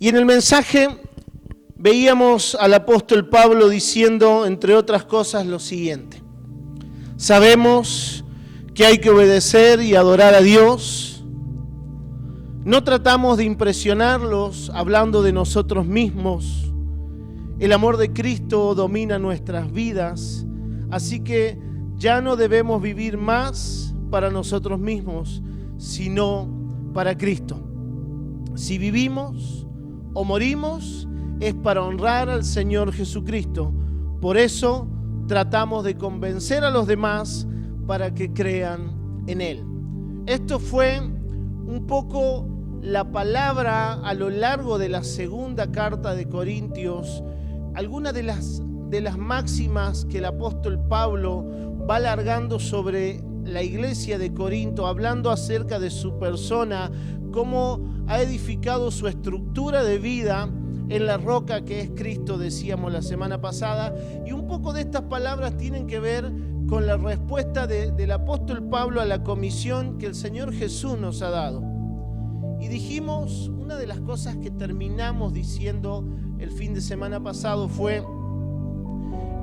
Y en el mensaje veíamos al apóstol Pablo diciendo, entre otras cosas, lo siguiente. Sabemos que hay que obedecer y adorar a Dios. No tratamos de impresionarlos hablando de nosotros mismos. El amor de Cristo domina nuestras vidas, así que ya no debemos vivir más para nosotros mismos, sino para Cristo. Si vivimos o morimos, es para honrar al Señor Jesucristo. Por eso tratamos de convencer a los demás para que crean en Él. Esto fue un poco la palabra a lo largo de la segunda carta de Corintios, algunas de las máximas que el apóstol Pablo va alargando sobre la iglesia de Corinto, hablando acerca de su persona, cómo ha edificado su estructura de vida en la roca que es Cristo, decíamos la semana pasada, y un poco de estas palabras tienen que ver con la respuesta del apóstol Pablo a la comisión que el Señor Jesús nos ha dado. Y dijimos, una de las cosas que terminamos diciendo el fin de semana pasado fue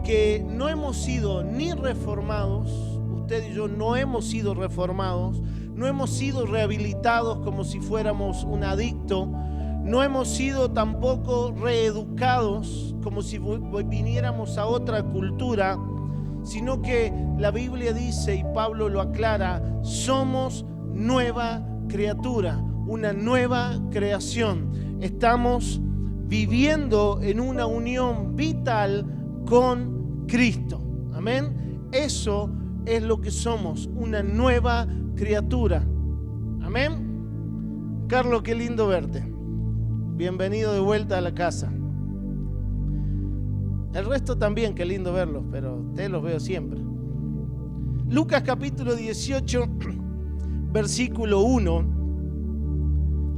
que no hemos sido ni reformados, usted y yo no hemos sido reformados, no hemos sido rehabilitados como si fuéramos un adicto, no hemos sido tampoco reeducados como si viniéramos a otra cultura, sino que la Biblia dice, y Pablo lo aclara, somos nueva criatura, una nueva creación. Estamos viviendo en una unión vital con Cristo. Amén. Eso es lo que somos, una nueva criatura. Amén. Carlos, qué lindo verte. Bienvenido de vuelta a la casa. El resto también, qué lindo verlos, pero te los veo siempre. Lucas capítulo 18, versículo 1.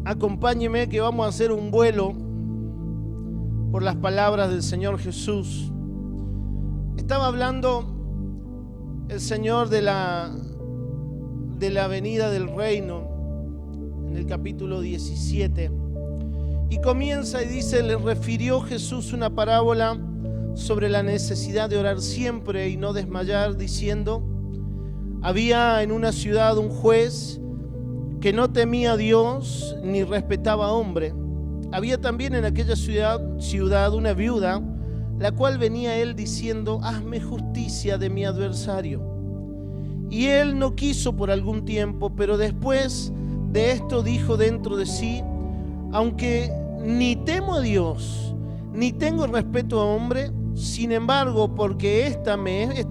Acompáñeme que vamos a hacer un vuelo por las palabras del Señor Jesús. Estaba hablando el Señor de la venida del reino en el capítulo 17 y comienza y dice, le refirió Jesús una parábola sobre la necesidad de orar siempre y no desmayar, diciendo, había en una ciudad un juez que no temía a Dios ni respetaba a hombre. Había también en aquella ciudad una viuda, la cual venía a él diciendo, hazme justicia de mi adversario. Y él no quiso por algún tiempo, pero después de esto dijo dentro de sí, aunque ni temo a Dios, ni tengo respeto a hombre, sin embargo, porque esta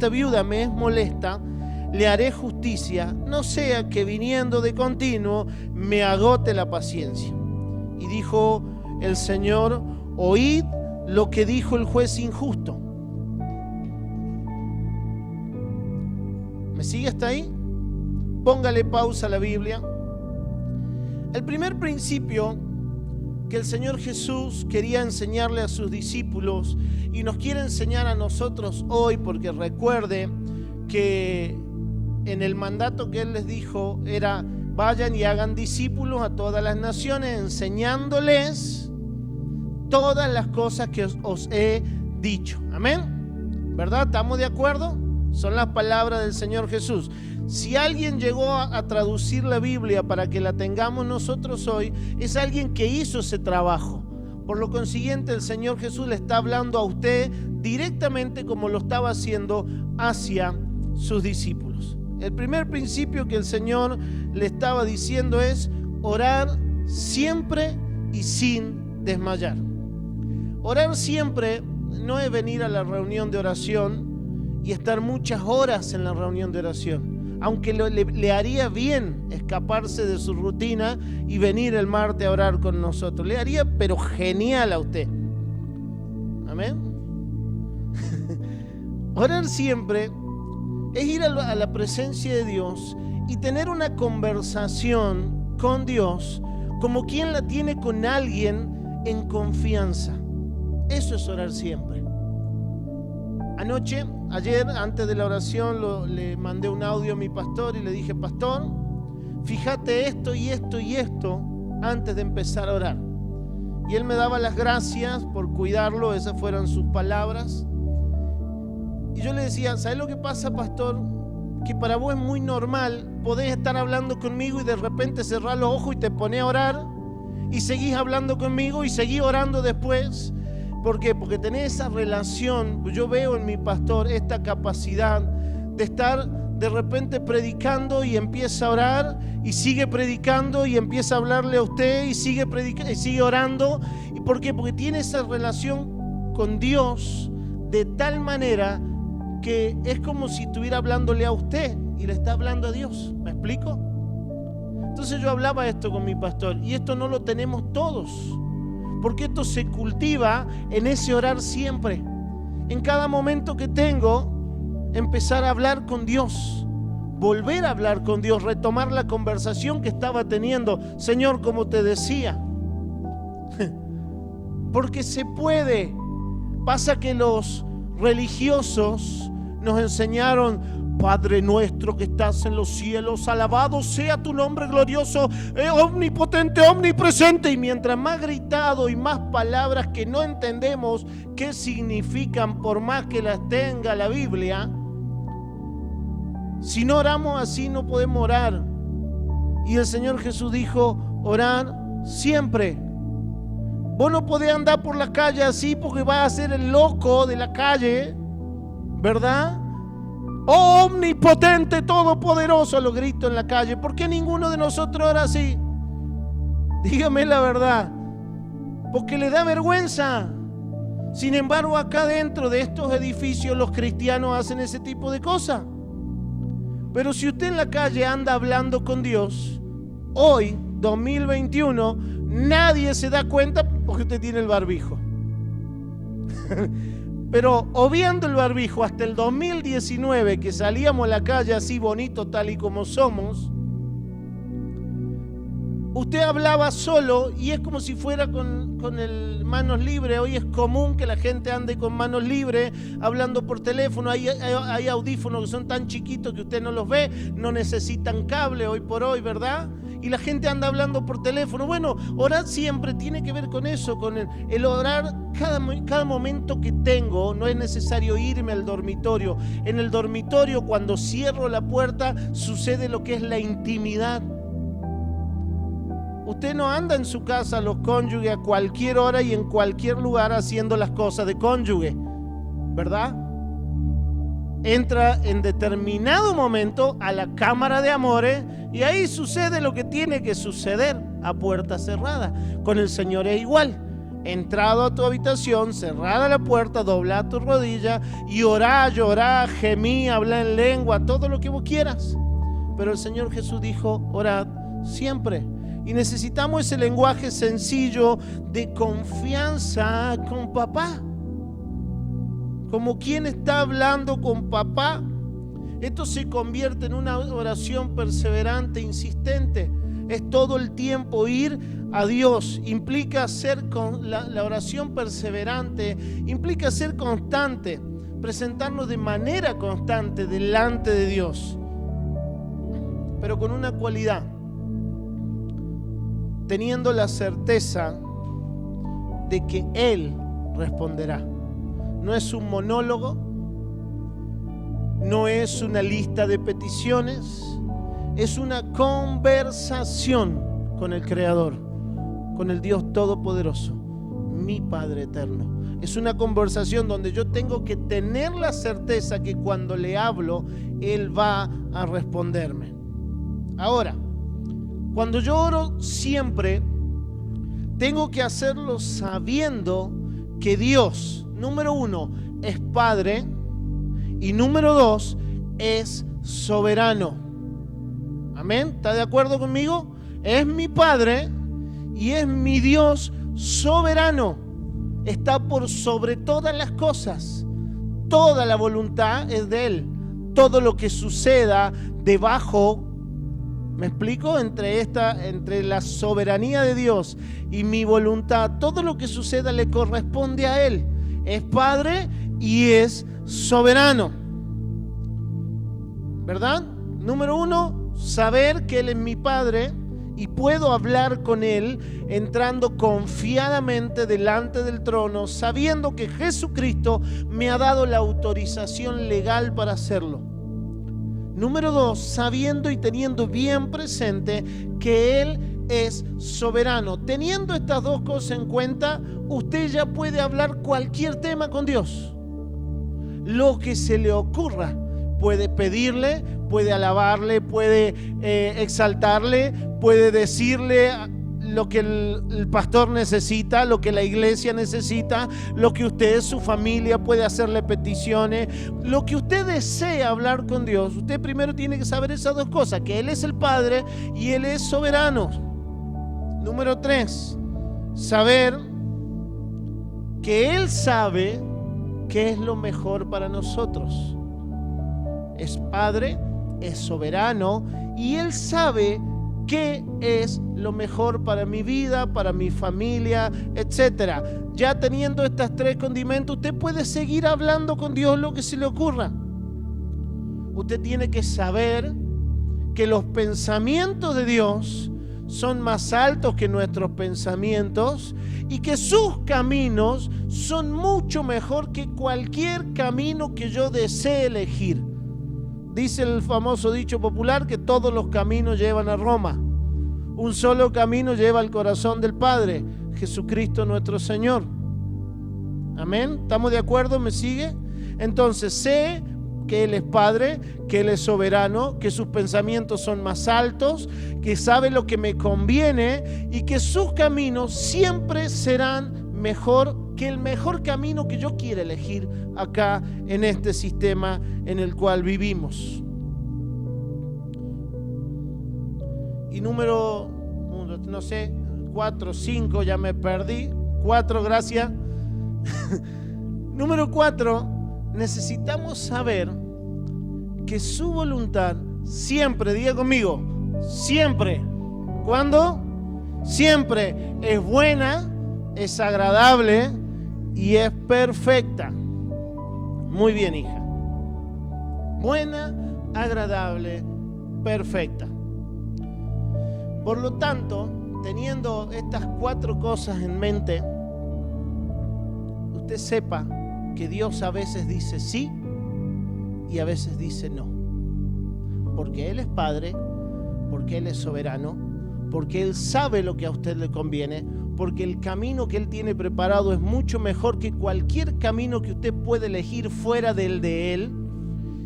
viuda me es molesta, le haré justicia, no sea que viniendo de continuo me agote la paciencia. Y dijo el Señor, oíd lo que dijo el juez injusto. ¿Me sigue hasta ahí? Póngale pausa a la Biblia. El primer principio que el Señor Jesús quería enseñarle a sus discípulos y nos quiere enseñar a nosotros hoy, porque recuerde que en el mandato que Él les dijo era, vayan y hagan discípulos a todas las naciones, enseñándoles todas las cosas que os he dicho. Amén. ¿Verdad? ¿Estamos de acuerdo? Son las palabras del Señor Jesús. Si alguien llegó a traducir la Biblia para que la tengamos nosotros hoy, es alguien que hizo ese trabajo. Por lo consiguiente, el Señor Jesús le está hablando a usted directamente como lo estaba haciendo hacia sus discípulos. El primer principio que el Señor le estaba diciendo es orar siempre y sin desmayar. Orar siempre no es venir a la reunión de oración y estar muchas horas en la reunión de oración, aunque le haría bien escaparse de su rutina y venir el martes a orar con nosotros. Le haría pero genial a usted. Amén. Orar siempre es ir a la presencia de Dios y tener una conversación con Dios como quien la tiene con alguien en confianza. Eso es orar siempre. Ayer, antes de la oración, le mandé un audio a mi pastor y le dije, pastor, fíjate esto y esto y esto antes de empezar a orar. Y él me daba las gracias por cuidarlo, esas fueron sus palabras. Y yo le decía, ¿sabes lo que pasa, pastor? Que para vos es muy normal, podés estar hablando conmigo y de repente cerrar los ojos y te ponés a orar y seguís hablando conmigo y seguís orando después. ¿Por qué? Porque tenés esa relación. Yo veo en mi pastor esta capacidad de estar de repente predicando y empieza a orar y sigue predicando y empieza a hablarle a usted y sigue predicando y sigue orando. ¿Y por qué? Porque tiene esa relación con Dios de tal manera que es como si estuviera hablándole a usted y le está hablando a Dios. ¿Me explico? Entonces yo hablaba esto con mi pastor y esto no lo tenemos todos, porque esto se cultiva en ese orar siempre. En cada momento que tengo, empezar a hablar con Dios, volver a hablar con Dios, retomar la conversación que estaba teniendo. Señor, como te decía, porque se puede. Pasa que los religiosos nos enseñaron: Padre nuestro que estás en los cielos, alabado sea tu nombre glorioso, omnipotente, omnipresente. Y mientras más gritado y más palabras que no entendemos qué significan, por más que las tenga la Biblia, si no oramos así no podemos orar. Y el Señor Jesús dijo: orar siempre. Vos no podés andar por la calle así porque vas a ser el loco de la calle, ¿verdad? Omnipotente, todopoderoso, lo grito en la calle. ¿Por qué ninguno de nosotros ora así? Dígame la verdad. Porque le da vergüenza. Sin embargo, acá dentro de estos edificios los cristianos hacen ese tipo de cosas. Pero si usted en la calle anda hablando con Dios, hoy, 2021, nadie se da cuenta porque usted tiene el barbijo. Pero obviando el barbijo, hasta el 2019, que salíamos a la calle así bonito, tal y como somos, usted hablaba solo y es como si fuera con el manos libres. Hoy es común que la gente ande con manos libres, hablando por teléfono. Hay audífonos que son tan chiquitos que usted no los ve, no necesitan cable hoy por hoy, ¿verdad? Y la gente anda hablando por teléfono. Bueno, orar siempre tiene que ver con eso, con el orar cada momento que tengo. No es necesario irme al dormitorio. En el dormitorio, cuando cierro la puerta, sucede lo que es la intimidad. Usted no anda en su casa, los cónyuges, a cualquier hora y en cualquier lugar haciendo las cosas de cónyuge, ¿verdad? Entra en determinado momento a la cámara de amores y ahí sucede lo que tiene que suceder a puerta cerrada. Con el Señor es igual. Entrado a tu habitación, cerrada la puerta, dobla tu rodilla y orá, llorá, gemí, habla en lengua, todo lo que vos quieras. Pero el Señor Jesús dijo: orad siempre. Y necesitamos ese lenguaje sencillo de confianza con papá. Como quien está hablando con papá. Esto se convierte en una oración perseverante, insistente. Es todo el tiempo ir a Dios. Implica ser la oración perseverante, implica ser constante, presentarnos de manera constante delante de Dios. Pero con una cualidad: teniendo la certeza de que Él responderá. No es un monólogo, no es una lista de peticiones, es una conversación con el Creador, con el Dios Todopoderoso, mi Padre Eterno. Es una conversación donde yo tengo que tener la certeza que cuando le hablo, Él va a responderme. Ahora, cuando yo oro siempre, tengo que hacerlo sabiendo que Dios, número uno, es Padre y número dos, es soberano. Amén, ¿está de acuerdo conmigo? Es mi Padre y es mi Dios soberano. Está por sobre todas las cosas. Toda la voluntad es de Él. Todo lo que suceda debajo, ¿me explico? Entre la soberanía de Dios y mi voluntad, todo lo que suceda le corresponde a Él. Es Padre y es soberano, ¿verdad? Número uno, saber que Él es mi Padre y puedo hablar con Él entrando confiadamente delante del trono, sabiendo que Jesucristo me ha dado la autorización legal para hacerlo. Número 2, sabiendo y teniendo bien presente que Él es soberano. Teniendo estas dos cosas en cuenta, usted ya puede hablar cualquier tema con Dios. Lo que se le ocurra. Puede pedirle, puede alabarle, puede exaltarle, puede decirle lo que el pastor necesita, lo que la iglesia necesita, lo que usted, su familia, puede hacerle peticiones. Lo que usted desea hablar con Dios, usted primero tiene que saber esas dos cosas, que Él es el Padre y Él es soberano. Número 3, saber que Él sabe qué es lo mejor para nosotros. Es Padre, es soberano y Él sabe qué es lo mejor para mi vida, para mi familia, etc. Ya teniendo estas tres condimentos, usted puede seguir hablando con Dios lo que se le ocurra. Usted tiene que saber que los pensamientos de Dios son más altos que nuestros pensamientos y que sus caminos son mucho mejor que cualquier camino que yo desee elegir. Dice el famoso dicho popular que todos los caminos llevan a Roma. Un solo camino lleva al corazón del Padre, Jesucristo nuestro Señor. Amén. ¿Estamos de acuerdo? ¿Me sigue? Entonces sé que Él es Padre, que Él es soberano, que sus pensamientos son más altos, que sabe lo que me conviene y que sus caminos siempre serán mejor que el mejor camino que yo quiera elegir acá en este sistema en el cual vivimos. Y número, no sé, 4, 5, ya me perdí. 4, gracias. Número 4, necesitamos saber que su voluntad siempre, diga conmigo, siempre. ¿Cuándo? Siempre es buena, es agradable y es perfecta. Muy bien, hija. Buena, agradable, perfecta. Por lo tanto, teniendo estas 4 cosas en mente, usted sepa que Dios a veces dice sí y a veces dice no. Porque Él es Padre, porque Él es soberano, porque Él sabe lo que a usted le conviene, porque el camino que Él tiene preparado es mucho mejor que cualquier camino que usted puede elegir fuera del de Él,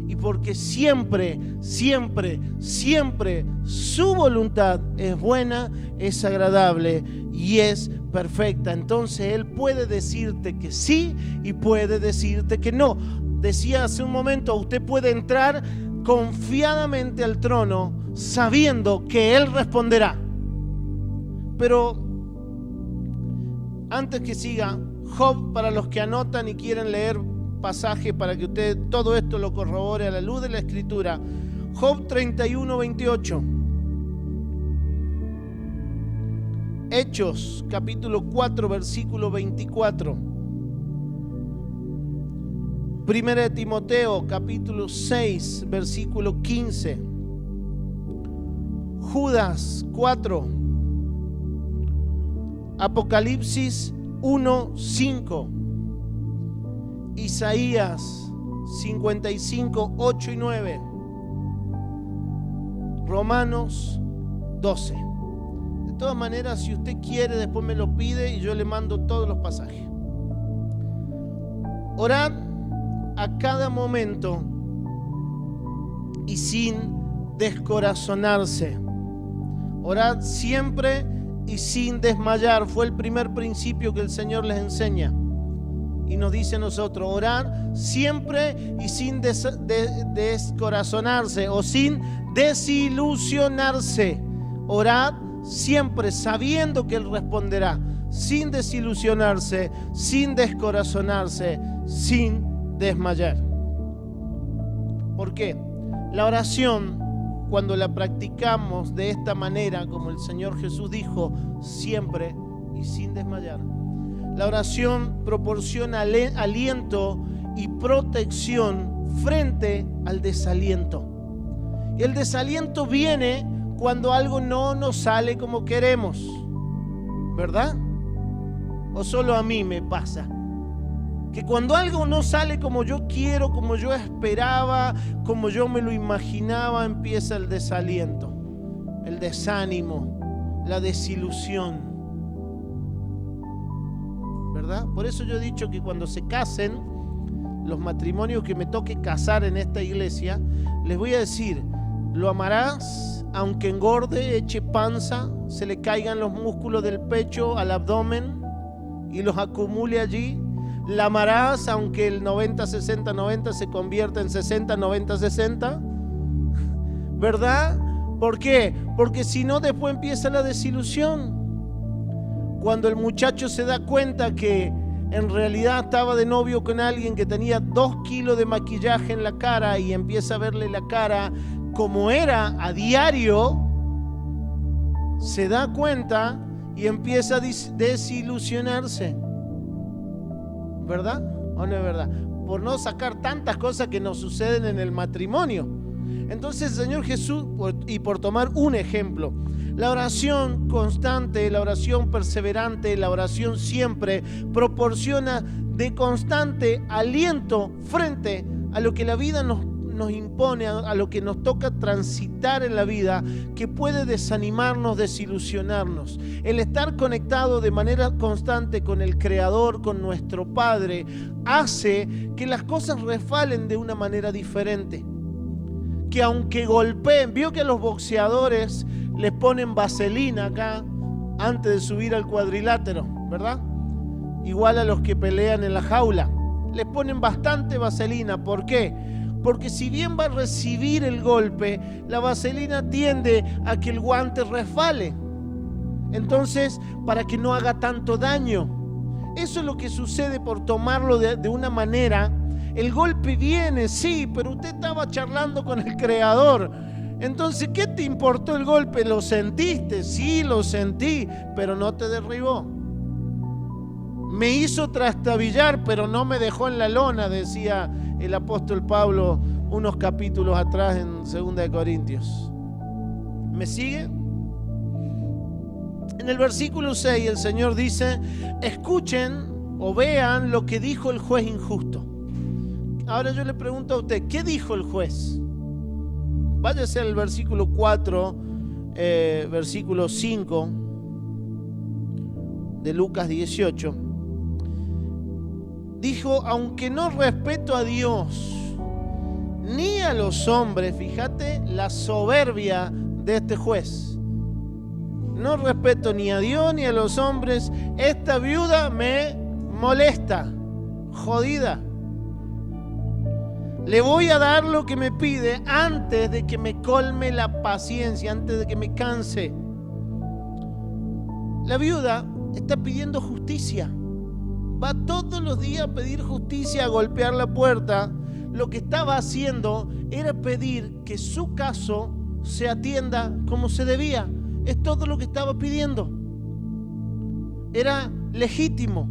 y porque siempre, siempre, siempre su voluntad es buena, es agradable y es perfecta. Entonces Él puede decirte que sí y puede decirte que no. Decía hace un momento, usted puede entrar confiadamente al trono sabiendo que Él responderá. Pero antes que siga, Job, para los que anotan y quieren leer pasaje para que usted todo esto lo corrobore a la luz de la Escritura. Job 31:28. Hechos capítulo 4 versículo 24. Primera de Timoteo capítulo 6 versículo 15. Judas 4. Apocalipsis 1:5. Isaías 55, 8 y 9. Romanos 12. De todas maneras, si usted quiere, después me lo pide y yo le mando todos los pasajes. Orad a cada momento y sin descorazonarse. Orad siempre y sin desmayar. Fue el primer principio que el Señor les enseña. Y nos dice a nosotros, orar siempre y sin descorazonarse o sin desilusionarse. Orad siempre sabiendo que Él responderá, sin desilusionarse, sin descorazonarse, sin desmayar. ¿Por qué? La oración, cuando la practicamos de esta manera, como el Señor Jesús dijo, siempre y sin desmayar, la oración proporciona aliento y protección frente al desaliento. Y el desaliento viene cuando algo no nos sale como queremos, ¿verdad? ¿O solo a mí me pasa? Que cuando algo no sale como yo quiero, como yo esperaba, como yo me lo imaginaba, empieza el desaliento, el desánimo, la desilusión, ¿verdad? Por eso yo he dicho que cuando se casen, los matrimonios que me toque casar en esta iglesia, les voy a decir, lo amarás aunque engorde, eche panza, se le caigan los músculos del pecho al abdomen y los acumule allí. La amarás aunque el 90-60-90 se convierta en 60-90-60, ¿verdad? ¿Por qué? Porque si no, después empieza la desilusión. Cuando el muchacho se da cuenta que en realidad estaba de novio con alguien que tenía 2 kilos de maquillaje en la cara y empieza a verle la cara como era a diario, se da cuenta y empieza a desilusionarse. ¿Verdad o no es verdad? Por no sacar tantas cosas que nos suceden en el matrimonio. Entonces el Señor Jesús, y por tomar un ejemplo, la oración constante, la oración perseverante, la oración siempre proporciona de constante aliento frente a lo que la vida nos impone, a lo que nos toca transitar en la vida, que puede desanimarnos, desilusionarnos. El estar conectado de manera constante con el Creador, con nuestro Padre, hace que las cosas resbalen de una manera diferente. Que aunque golpeen, vio que a los boxeadores les ponen vaselina acá antes de subir al cuadrilátero, ¿verdad? Igual a los que pelean en la jaula, les ponen bastante vaselina. ¿Por qué? Porque si bien va a recibir el golpe, la vaselina tiende a que el guante resbale. Entonces, para que no haga tanto daño. Eso es lo que sucede por tomarlo de una manera. El golpe viene, sí, pero usted estaba charlando con el Creador. Entonces, ¿qué te importó el golpe? ¿Lo sentiste? Sí, lo sentí, pero no te derribó. Me hizo trastabillar, pero no me dejó en la lona, decía el apóstol Pablo unos capítulos atrás en 2 Corintios. ¿Me sigue? En el versículo 6 el Señor dice: escuchen o vean lo que dijo el juez injusto. Ahora yo le pregunto a usted, ¿qué dijo el juez? Váyase al versículo 4, versículo 5 de Lucas 18. Dijo: aunque no respeto a Dios ni a los hombres, fíjate la soberbia de este juez. No respeto ni a Dios ni a los hombres. Esta viuda me molesta, jodida. Le voy a dar lo que me pide antes de que me colme la paciencia, antes de que me canse. La viuda está pidiendo justicia. Va todos los días a pedir justicia, a golpear la puerta. Lo que estaba haciendo era pedir que su caso se atienda como se debía. Es todo lo que estaba pidiendo. Era legítimo.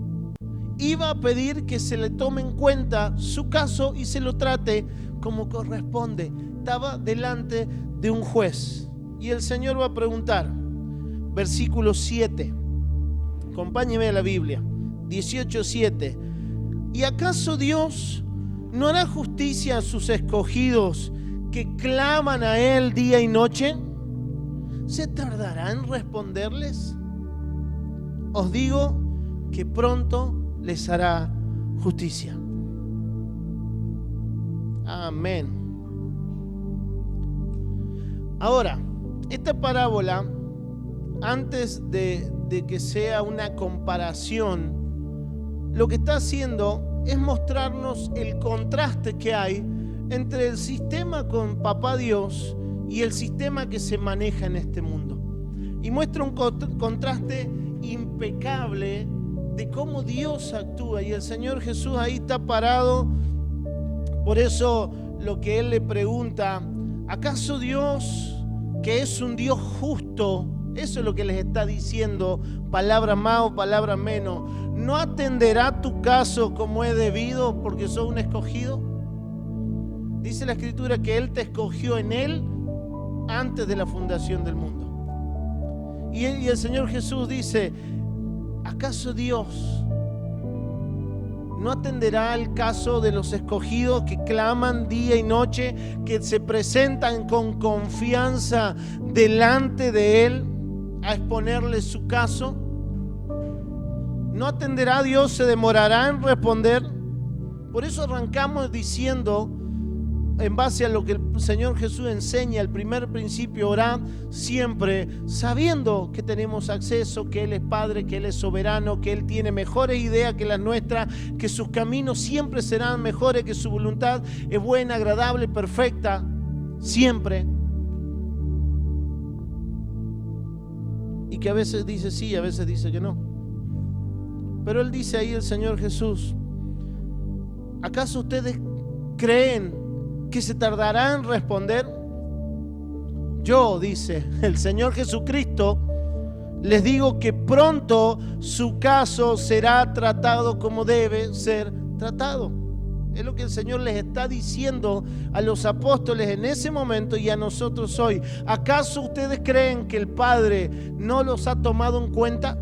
Iba a pedir que se le tome en cuenta su caso y se lo trate como corresponde. Estaba delante de un juez. Y el Señor va a preguntar, versículo 7. Acompáñeme a la Biblia. 18:7. ¿Y acaso Dios no hará justicia a sus escogidos que claman a Él día y noche? ¿Se tardará en responderles? Os digo que pronto les hará justicia. Amén. Ahora, esta parábola, antes de que sea una comparación, lo que está haciendo es mostrarnos el contraste que hay entre el sistema con Papá Dios y el sistema que se maneja en este mundo. Y muestra un contraste impecable de cómo Dios actúa. Y el Señor Jesús ahí está parado. Por eso lo que Él le pregunta: ¿acaso Dios, que es un Dios justo, eso es lo que les está diciendo, palabra más o palabra menos, no atenderá tu caso como es debido porque sos un escogido? Dice la Escritura que Él te escogió en Él antes de la fundación del mundo. Y el Señor Jesús dice, ¿acaso Dios no atenderá al caso de los escogidos que claman día y noche, que se presentan con confianza delante de Él a exponerle su caso? ¿No atenderá a Dios? ¿Se demorará en responder? Por eso arrancamos diciendo, en base a lo que el Señor Jesús enseña, el primer principio, orad siempre sabiendo que tenemos acceso, que Él es Padre, que Él es soberano, que Él tiene mejores ideas que las nuestras, que sus caminos siempre serán mejores, que su voluntad es buena, agradable, perfecta, siempre. Y que a veces dice sí, a veces dice que no. Pero Él dice ahí, el Señor Jesús, ¿acaso ustedes creen que se tardará en responder? Yo, dice el Señor Jesucristo, les digo que pronto su caso será tratado como debe ser tratado. Es lo que el Señor les está diciendo a los apóstoles en ese momento y a nosotros hoy. ¿Acaso ustedes creen que el Padre no los ha tomado en cuenta?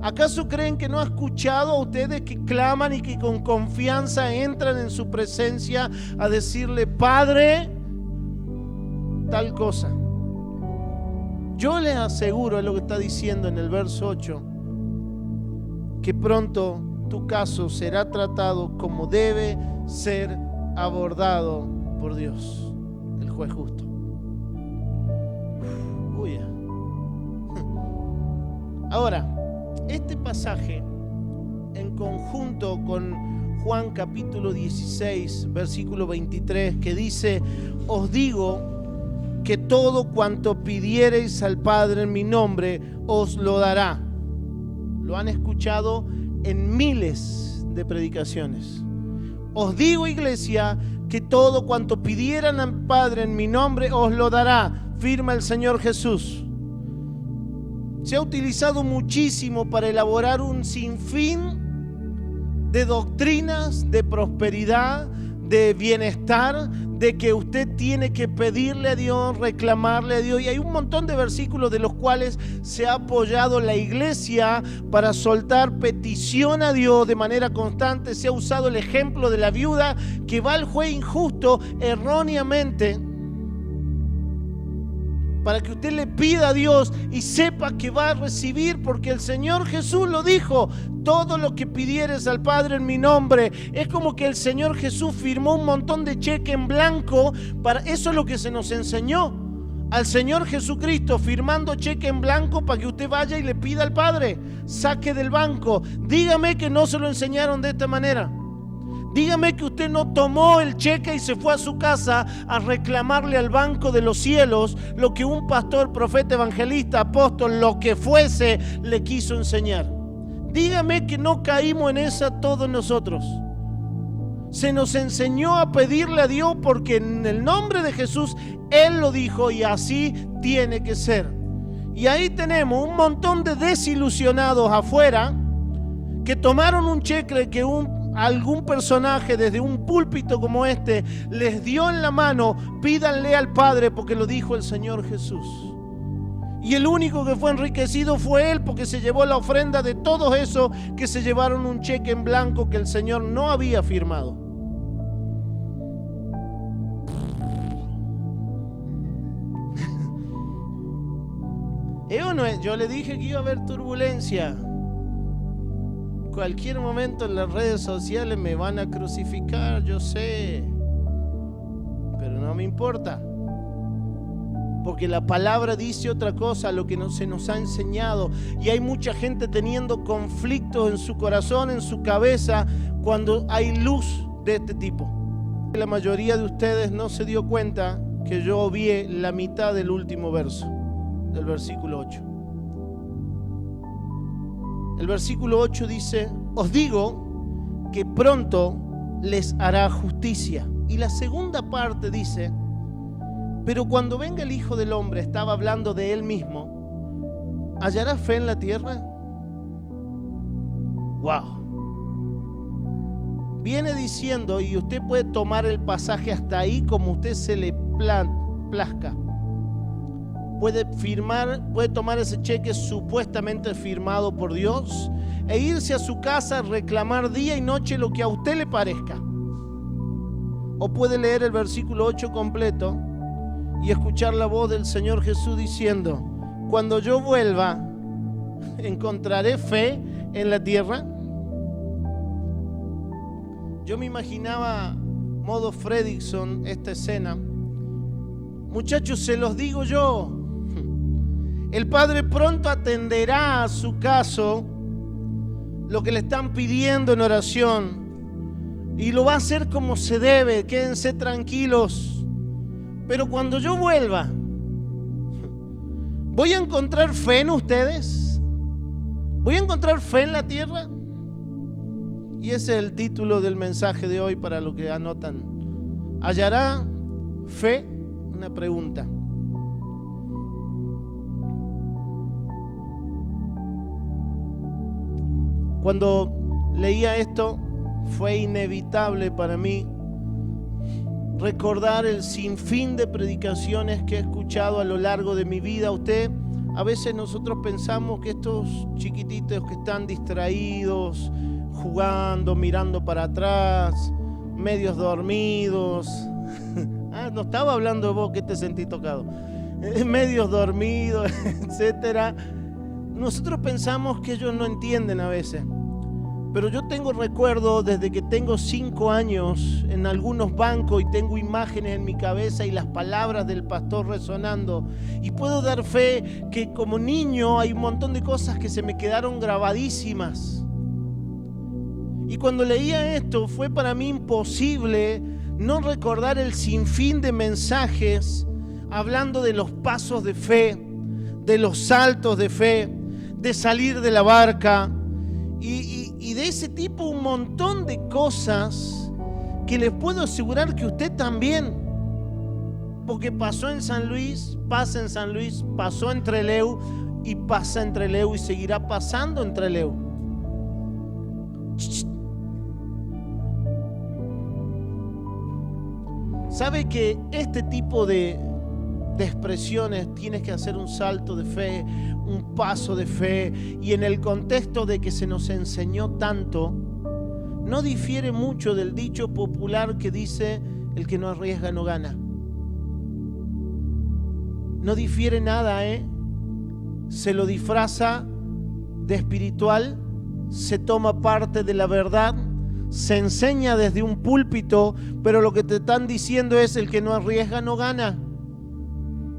¿Acaso creen que no ha escuchado a ustedes que claman y que con confianza entran en su presencia a decirle, Padre, tal cosa? Yo les aseguro, es lo que está diciendo en el verso 8, que pronto tu caso será tratado como debe ser abordado por Dios, el juez justo. Ahora, este pasaje, en conjunto con Juan capítulo 16, versículo 23, que dice, os digo que todo cuanto pidiereis al Padre en mi nombre, os lo dará. Lo han escuchado en miles de predicaciones. Os digo, iglesia, que todo cuanto pidieran al Padre en mi nombre, os lo dará, firma el Señor Jesús. Se ha utilizado muchísimo para elaborar un sinfín de doctrinas de prosperidad, de bienestar, de que usted tiene que pedirle a Dios, reclamarle a Dios. Y hay un montón de versículos de los cuales se ha apoyado la iglesia para soltar petición a Dios de manera constante. Se ha usado el ejemplo de la viuda que va al juez injusto erróneamente, para que usted le pida a Dios y sepa que va a recibir, porque el Señor Jesús lo dijo, todo lo que pidieres al Padre en mi nombre. Es como que el Señor Jesús firmó un montón de cheque en blanco. Para eso es lo que se nos enseñó al Señor Jesucristo, firmando cheque en blanco para que usted vaya y le pida al Padre, saque del banco. Dígame que no se lo enseñaron de esta manera. Dígame que usted no tomó el cheque y se fue a su casa a reclamarle al banco de los cielos lo que un pastor, profeta, evangelista, apóstol, lo que fuese, le quiso enseñar. Dígame que no caímos en esa todos nosotros. Se nos enseñó a pedirle a Dios porque en el nombre de Jesús Él lo dijo y así tiene que ser. Y ahí tenemos un montón de desilusionados afuera que tomaron un cheque que algún personaje desde un púlpito como este les dio en la mano, pídanle al Padre porque lo dijo el Señor Jesús. Y el único que fue enriquecido fue él, porque se llevó la ofrenda de todos esos que se llevaron un cheque en blanco que el Señor no había firmado. Yo le dije que iba a haber turbulencia. Cualquier momento en las redes sociales me van a crucificar, yo sé, pero no me importa, porque la palabra dice otra cosa a lo que se nos ha enseñado, y hay mucha gente teniendo conflictos en su corazón, en su cabeza, cuando hay luz de este tipo. La mayoría de ustedes no se dio cuenta que yo obvié la mitad del último verso, del versículo 8. El versículo 8 dice, os digo que pronto les hará justicia. Y la segunda parte dice, pero cuando venga el Hijo del Hombre, estaba hablando de Él mismo, ¿hallará fe en la tierra? ¡Wow! Viene diciendo, y usted puede tomar el pasaje hasta ahí como usted se le plazca. puede tomar ese cheque supuestamente firmado por Dios e irse a su casa a reclamar día y noche lo que a usted le parezca. O puede leer el versículo 8 completo y escuchar la voz del Señor Jesús diciendo: cuando yo vuelva, ¿encontraré fe en la tierra? Yo me imaginaba, modo Fredrickson, esta escena. Muchachos, se los digo yo, el Padre pronto atenderá a su caso, lo que le están pidiendo en oración, y lo va a hacer como se debe. Quédense tranquilos. Pero cuando yo vuelva, ¿voy a encontrar fe en ustedes? ¿Voy a encontrar fe en la tierra? Y ese es el título del mensaje de hoy para los que anotan. ¿Hallará fe? Una pregunta. Cuando leía esto, fue inevitable para mí recordar el sinfín de predicaciones que he escuchado a lo largo de mi vida. A veces nosotros pensamos que estos chiquititos que están distraídos, jugando, mirando para atrás, medios dormidos. No estaba hablando de vos, que te sentí tocado. Medios dormidos, etcétera. Nosotros pensamos que ellos no entienden a veces. Pero yo tengo recuerdo desde que tengo 5 años en algunos bancos y tengo imágenes en mi cabeza y las palabras del pastor resonando. Y puedo dar fe que como niño hay un montón de cosas que se me quedaron grabadísimas. Y cuando leía esto fue para mí imposible no recordar el sinfín de mensajes hablando de los pasos de fe, de los saltos de fe, de salir de la barca y de ese tipo, un montón de cosas que les puedo asegurar que usted también, porque pasó en San Luis, pasa en San Luis, pasó en Trelew y pasa en Trelew y seguirá pasando en Trelew. ¿Sabe que este tipo de expresiones tienes que hacer un salto de fe, un paso de fe? Y en el contexto de que se nos enseñó tanto, no difiere mucho del dicho popular que dice: el que no arriesga no gana. No difiere nada, Se lo disfraza de espiritual, se toma parte de la verdad, se enseña desde un púlpito, pero lo que te están diciendo es: el que no arriesga no gana.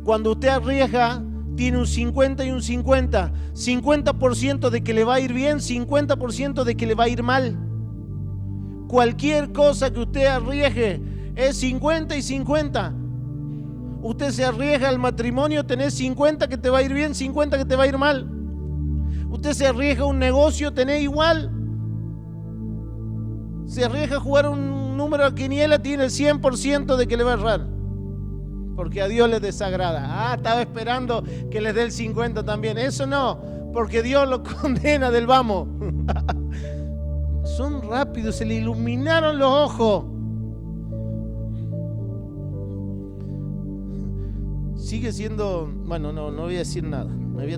Cuando usted arriesga, tiene un 50 y un 50. 50% de que le va a ir bien, 50% de que le va a ir mal. Cualquier cosa que usted arriesgue es 50 y 50. Usted se arriesga al matrimonio, tenés 50 que te va a ir bien, 50 que te va a ir mal. Usted se arriesga a un negocio, tenés igual. Se arriesga a jugar un número de quiniela, tiene el 100% de que le va a errar. Porque a Dios le desagrada. Estaba esperando que les dé el 50 también. Eso no, porque Dios lo condena del vamos. Son rápidos, se le iluminaron los ojos. Sigue siendo, bueno, no voy a decir nada. Me voy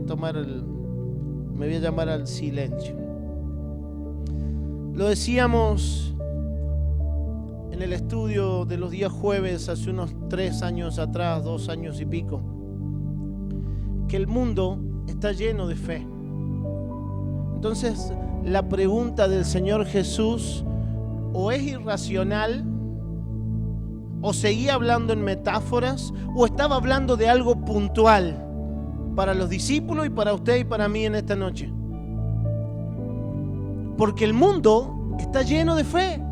a llamar al silencio. Lo decíamos en el estudio de los días jueves hace unos 3 años atrás, 2 años y pico, que el mundo está lleno de fe. Entonces, la pregunta del Señor Jesús o es irracional, o seguía hablando en metáforas, o estaba hablando de algo puntual para los discípulos y para usted y para mí en esta noche. Porque el mundo está lleno de fe.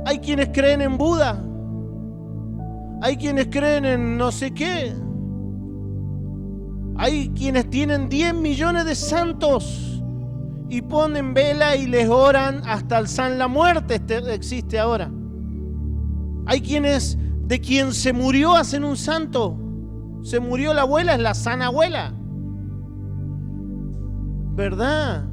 Hay quienes creen en Buda, hay quienes creen en no sé qué, hay quienes tienen 10 millones de santos y ponen vela y les oran hasta alzar la muerte. Existe ahora. Hay quienes de quien se murió hacen un santo. Se murió la abuela, es la sana abuela, ¿verdad?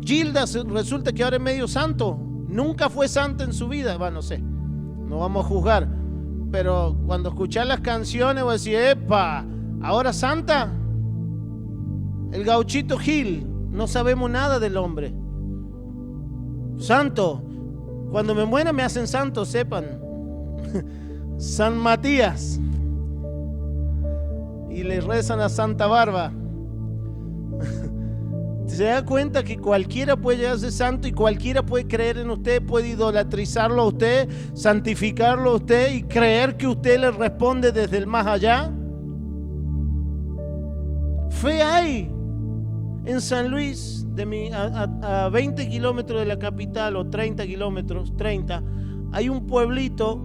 Gilda resulta que ahora es medio santo. Nunca fue santa en su vida. No sé, no vamos a juzgar. pero cuando escuchás las canciones vos decís, epa, ¿ahora santa? El gauchito Gil, no sabemos nada del hombre. Santo, cuando me muera me hacen santo, sepan. San Matías. Y le rezan a Santa Barba. Se da cuenta que cualquiera puede llegarse santo y cualquiera puede creer en usted, puede idolatrizarlo a usted, santificarlo a usted y creer que usted le responde desde el más allá. Fe hay en San Luis, a 20 kilómetros de la capital o 30 kilómetros, 30, hay un pueblito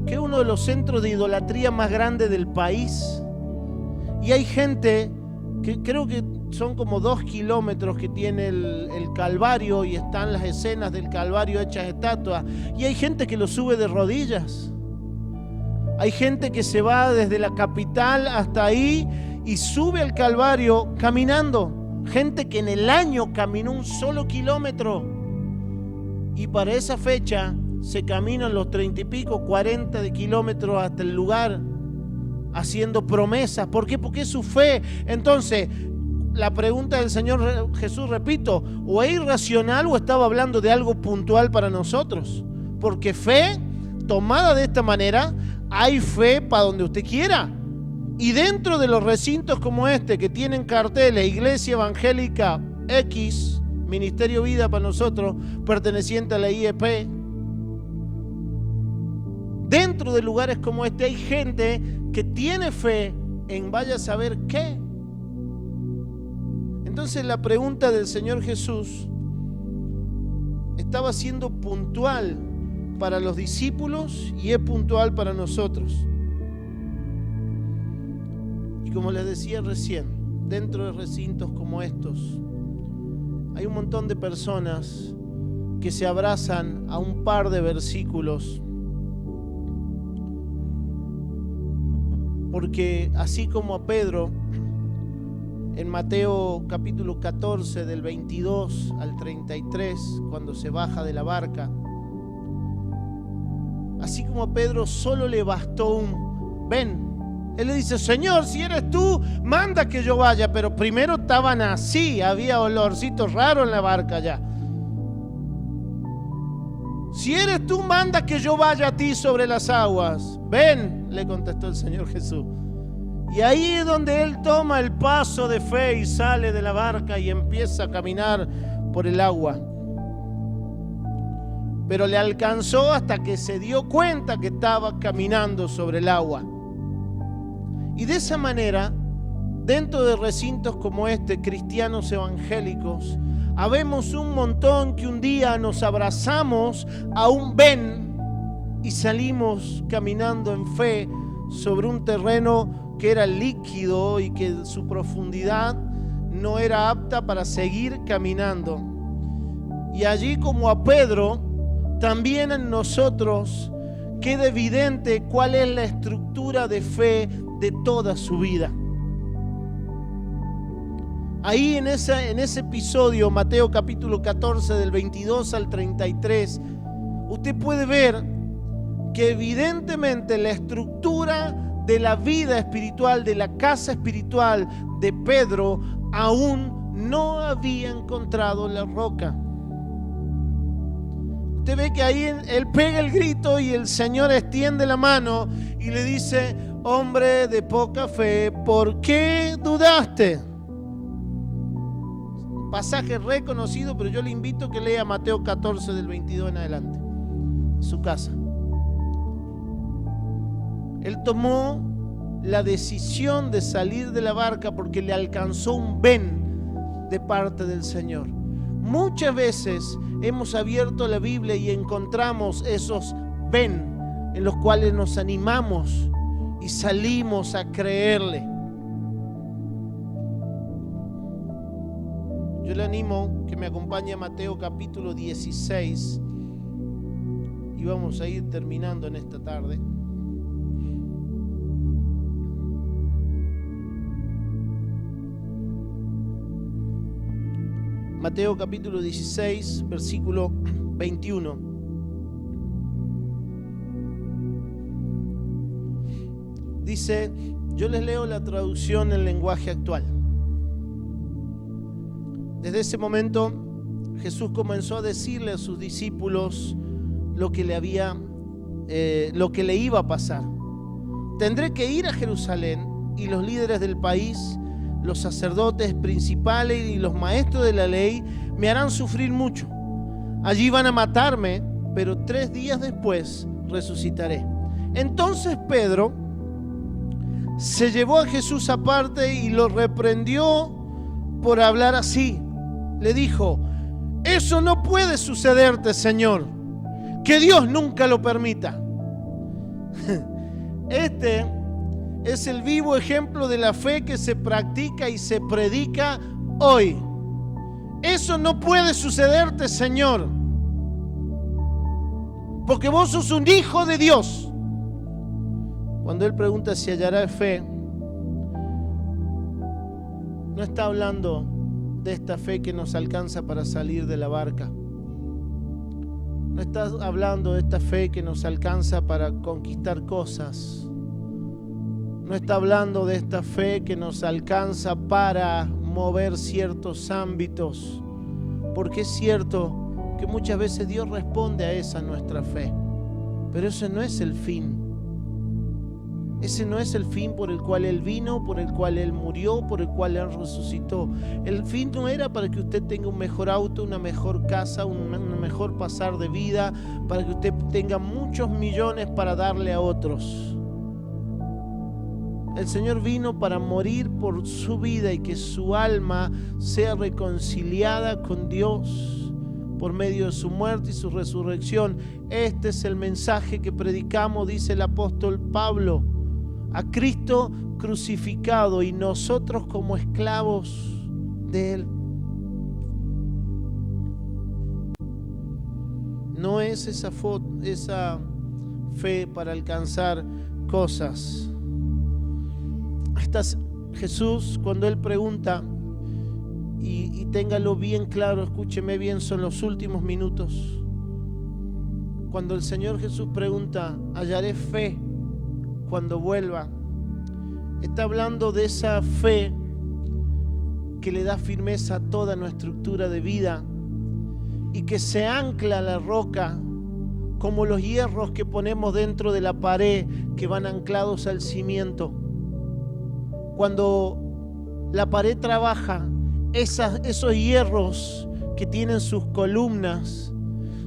que es uno de los centros de idolatría más grandes del país. Y hay gente que creo que son como 2 kilómetros que tiene el Calvario y están las escenas del Calvario hechas estatuas. Y hay gente que lo sube de rodillas. Hay gente que se va desde la capital hasta ahí y sube al Calvario caminando. Gente que en el año caminó un solo kilómetro. Y para esa fecha se caminan los 30 y pico, 40 de kilómetros hasta el lugar, haciendo promesas. ¿Por qué? Porque es su fe. Entonces, la pregunta del Señor Jesús, repito, o es irracional o estaba hablando de algo puntual para nosotros. Porque fe, tomada de esta manera, hay fe para donde usted quiera. Y dentro de los recintos como este, que tienen carteles, Iglesia Evangélica X, Ministerio Vida para nosotros, perteneciente a la IEP, dentro de lugares como este hay gente que tiene fe en vaya a saber qué. Entonces la pregunta del Señor Jesús estaba siendo puntual para los discípulos y es puntual para nosotros. Y como les decía recién, dentro de recintos como estos hay un montón de personas que se abrazan a un par de versículos. Porque así como a Pedro, en Mateo capítulo 14, del 22 al 33, cuando se baja de la barca, así como a Pedro solo le bastó un ven. Él le dice, Señor, si eres tú, manda que yo vaya. Pero primero estaban así, había olorcito raro en la barca ya. Si eres tú, manda que yo vaya a ti sobre las aguas. Ven, le contestó el Señor Jesús. Y ahí es donde él toma el paso de fe y sale de la barca y empieza a caminar por el agua. Pero le alcanzó hasta que se dio cuenta que estaba caminando sobre el agua. Y de esa manera, dentro de recintos como este, cristianos evangélicos, habemos un montón que un día nos abrazamos a un ven y salimos caminando en fe sobre un terreno que era líquido y que su profundidad no era apta para seguir caminando. Y allí, como a Pedro, también en nosotros queda evidente cuál es la estructura de fe de toda su vida. Ahí en ese episodio, Mateo capítulo 14, del 22 al 33, usted puede ver que evidentemente la estructura de la vida espiritual, de la casa espiritual de Pedro, aún no había encontrado la roca. Usted ve que ahí él pega el grito y el Señor extiende la mano y le dice, hombre de poca fe, ¿por qué dudaste? Pasaje reconocido, pero yo le invito a que lea Mateo 14 del 22 en adelante, en su casa. Él tomó la decisión de salir de la barca porque le alcanzó un ven de parte del Señor. Muchas veces hemos abierto la Biblia y encontramos esos ven en los cuales nos animamos y salimos a creerle. Yo le animo que me acompañe a Mateo capítulo 16 y vamos a ir terminando en esta tarde. Mateo capítulo 16, versículo 21. Dice, yo les leo la traducción en lenguaje actual. Desde ese momento Jesús comenzó a decirle a sus discípulos lo que le iba a pasar. Tendré que ir a Jerusalén y los líderes del país, los sacerdotes principales y los maestros de la ley me harán sufrir mucho. Allí van a matarme, pero 3 días después resucitaré. Entonces Pedro se llevó a Jesús aparte y lo reprendió por hablar así. Le dijo, eso no puede sucederte, Señor, que Dios nunca lo permita. Este es el vivo ejemplo de la fe que se practica y se predica hoy. Eso no puede sucederte, Señor, porque vos sos un hijo de Dios. Cuando Él pregunta si hallará fe, no está hablando de esta fe que nos alcanza para salir de la barca. No está hablando de esta fe que nos alcanza para conquistar cosas. No está hablando de esta fe que nos alcanza para mover ciertos ámbitos. Porque es cierto que muchas veces Dios responde a esa nuestra fe. Pero ese no es el fin. Ese no es el fin por el cual Él vino, por el cual Él murió, por el cual Él resucitó. El fin no era para que usted tenga un mejor auto, una mejor casa, un mejor pasar de vida, para que usted tenga muchos millones para darle a otros. El Señor vino para morir por su vida y que su alma sea reconciliada con Dios por medio de su muerte y su resurrección. Este es el mensaje que predicamos, dice el apóstol Pablo. A Cristo crucificado y nosotros como esclavos de Él. No es esa fe para alcanzar cosas. Jesús, cuando Él pregunta, y téngalo bien claro, escúcheme bien, son los últimos minutos. Cuando el Señor Jesús pregunta, hallaré fe cuando vuelva, está hablando de esa fe que le da firmeza a toda nuestra estructura de vida y que se ancla a la roca como los hierros que ponemos dentro de la pared que van anclados al cimiento. Cuando la pared trabaja, esos hierros que tienen sus columnas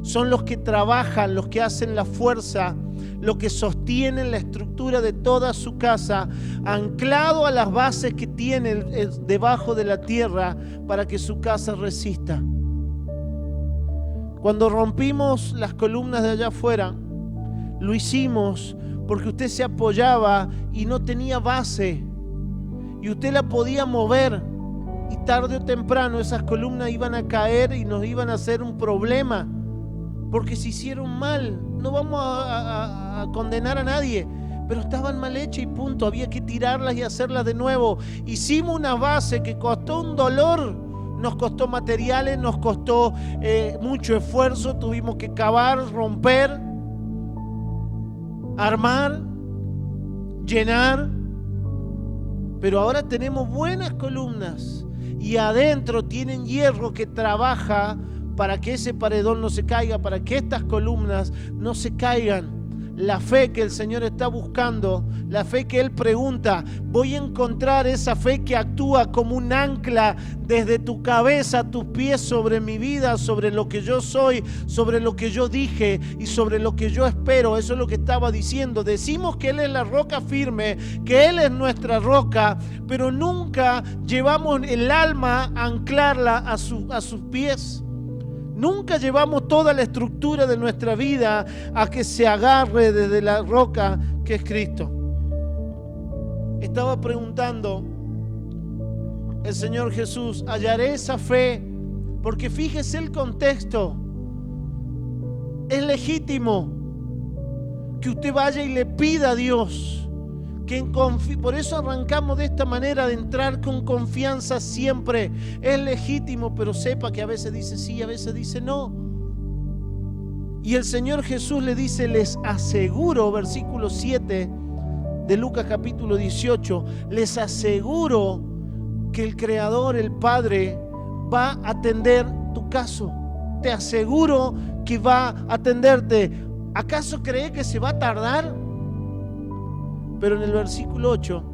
son los que trabajan, los que hacen la fuerza, lo que sostienen la estructura de toda su casa, anclado a las bases que tiene debajo de la tierra para que su casa resista. Cuando rompimos las columnas de allá afuera, lo hicimos porque usted se apoyaba y no tenía base, y usted la podía mover, y tarde o temprano esas columnas iban a caer y nos iban a hacer un problema, porque se hicieron mal. No vamos a condenar a nadie, pero estaban mal hechas y punto. Había que tirarlas y hacerlas de nuevo. Hicimos una base que costó un dolor, nos costó materiales, nos costó mucho esfuerzo. Tuvimos que cavar, romper, armar, llenar. Pero ahora tenemos buenas columnas y adentro tienen hierro que trabaja para que ese paredón no se caiga, para que estas columnas no se caigan. La fe que el Señor está buscando, la fe que Él pregunta, voy a encontrar esa fe que actúa como un ancla desde tu cabeza a tus pies sobre mi vida, sobre lo que yo soy, sobre lo que yo dije y sobre lo que yo espero. Eso es lo que estaba diciendo. Decimos que Él es la roca firme, que Él es nuestra roca, pero nunca llevamos el alma a anclarla a sus pies. Nunca llevamos toda la estructura de nuestra vida a que se agarre desde la roca que es Cristo. Estaba preguntando el Señor Jesús, ¿hallaré esa fe? Porque fíjese el contexto. Es legítimo que usted vaya y le pida a Dios. Por eso arrancamos de esta manera, de entrar con confianza siempre. Es legítimo, pero sepa que a veces dice sí, a veces dice no. Y el Señor Jesús le dice, les aseguro, versículo 7 de Lucas capítulo 18, les aseguro que el Creador, el Padre, va a atender tu caso. Te aseguro que va a atenderte. ¿Acaso cree que se va a tardar? Pero en el versículo 8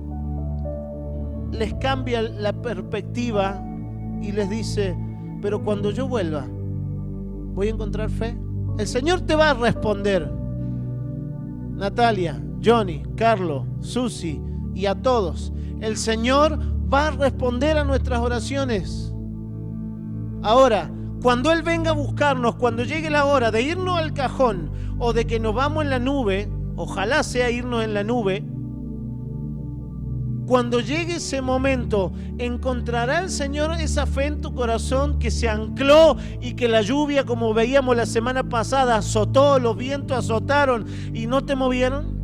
les cambia la perspectiva y les dice, pero cuando yo vuelva, ¿voy a encontrar fe? El Señor te va a responder. Natalia, Johnny, Carlos, Susi y a todos. El Señor va a responder a nuestras oraciones. Ahora, cuando Él venga a buscarnos, cuando llegue la hora de irnos al cajón o de que nos vamos en la nube, ojalá sea irnos en la nube, cuando llegue ese momento, encontrará el Señor esa fe en tu corazón que se ancló y que la lluvia, como veíamos la semana pasada, azotó, los vientos azotaron y no te movieron.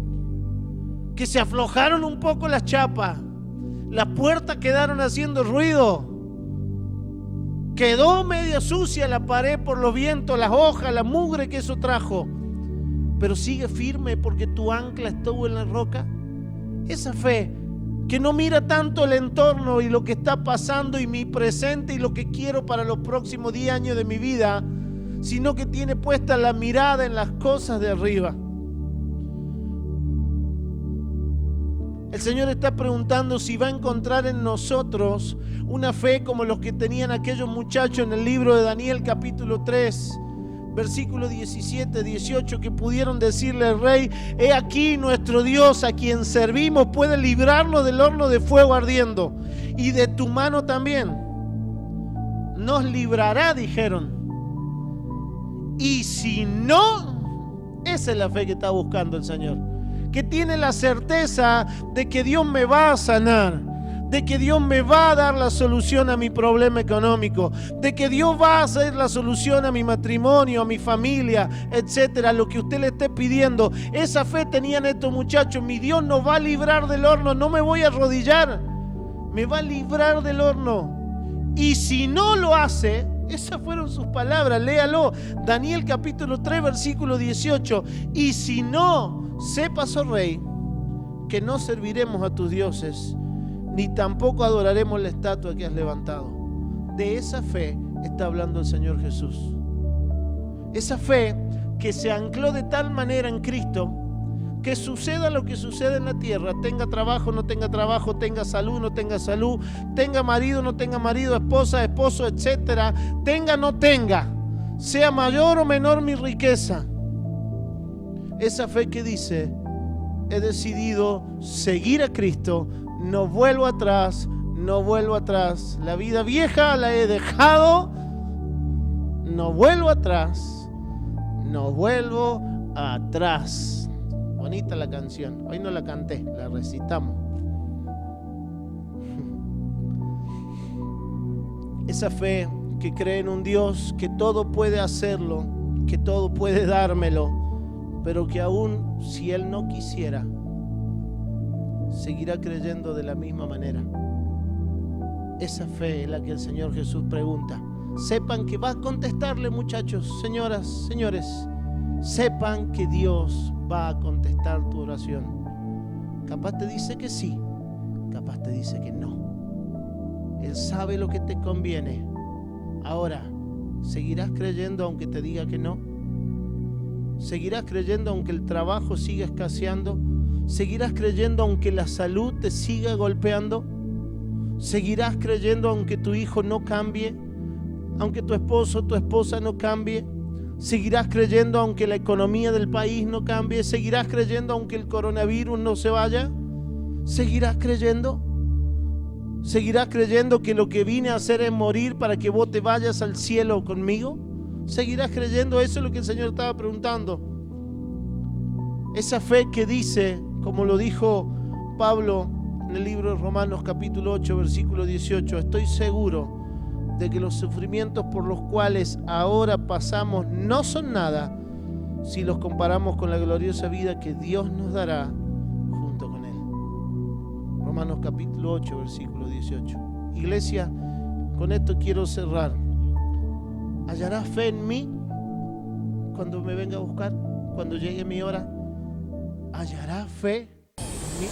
Que se aflojaron un poco las chapas, las puertas quedaron haciendo ruido, quedó media sucia la pared por los vientos, las hojas, la mugre que eso trajo, pero sigue firme porque tu ancla estuvo en la roca. Esa fe que no mira tanto el entorno y lo que está pasando y mi presente y lo que quiero para los próximos 10 años de mi vida, sino que tiene puesta la mirada en las cosas de arriba. El Señor está preguntando si va a encontrar en nosotros una fe como los que tenían aquellos muchachos en el libro de Daniel capítulo 3, versículos 17, 18, que pudieron decirle al rey, he aquí nuestro Dios a quien servimos puede librarnos del horno de fuego ardiendo y de tu mano también. Nos librará, dijeron. Y si no, esa es la fe que está buscando el Señor, que tiene la certeza de que Dios me va a sanar, de que Dios me va a dar la solución a mi problema económico, de que Dios va a hacer la solución a mi matrimonio, a mi familia, etcétera, lo que usted le esté pidiendo. Esa fe tenían estos muchachos. Mi Dios nos va a librar del horno, no me voy a arrodillar, me va a librar del horno. Y si no lo hace, esas fueron sus palabras, léalo, Daniel capítulo 3, versículo 18, y si no, sepas, oh rey, que no serviremos a tus dioses, ni tampoco adoraremos la estatua que has levantado. De esa fe está hablando el Señor Jesús. Esa fe que se ancló de tal manera en Cristo que suceda lo que sucede en la tierra, tenga trabajo, no tenga trabajo, tenga salud, no tenga salud, tenga marido, no tenga marido, esposa, esposo, etcétera, tenga, no tenga, sea mayor o menor mi riqueza. Esa fe que dice, he decidido seguir a Cristo, no vuelvo atrás, no vuelvo atrás. La vida vieja la he dejado, no vuelvo atrás, no vuelvo atrás. Bonita la canción, hoy no la canté, la recitamos. Esa fe que cree en un Dios que todo puede hacerlo, que todo puede dármelo, pero que aún si Él no quisiera, seguirá creyendo de la misma manera. Esa fe es la que el Señor Jesús pregunta. Sepan que va a contestarle, muchachos, señoras, señores. Sepan que Dios va a contestar tu oración. Capaz te dice que sí, capaz te dice que no. Él sabe lo que te conviene. Ahora, ¿seguirás creyendo aunque te diga que no? ¿Seguirás creyendo aunque el trabajo siga escaseando? ¿Seguirás creyendo aunque la salud te siga golpeando? ¿Seguirás creyendo aunque tu hijo no cambie? ¿Aunque tu esposo o tu esposa no cambie? ¿Seguirás creyendo aunque la economía del país no cambie? ¿Seguirás creyendo aunque el coronavirus no se vaya? ¿Seguirás creyendo? ¿Seguirás creyendo que lo que vine a hacer es morir para que vos te vayas al cielo conmigo? ¿Seguirás creyendo? Eso es lo que el Señor estaba preguntando. Esa fe que dice, como lo dijo Pablo en el libro de Romanos capítulo 8, versículo 18, estoy seguro de que los sufrimientos por los cuales ahora pasamos no son nada si los comparamos con la gloriosa vida que Dios nos dará junto con Él. Romanos capítulo 8, versículo 18. Iglesia, con esto quiero cerrar. ¿Hallarás fe en mí cuando me venga a buscar? Cuando llegue mi hora, ¿hallará fe? mi-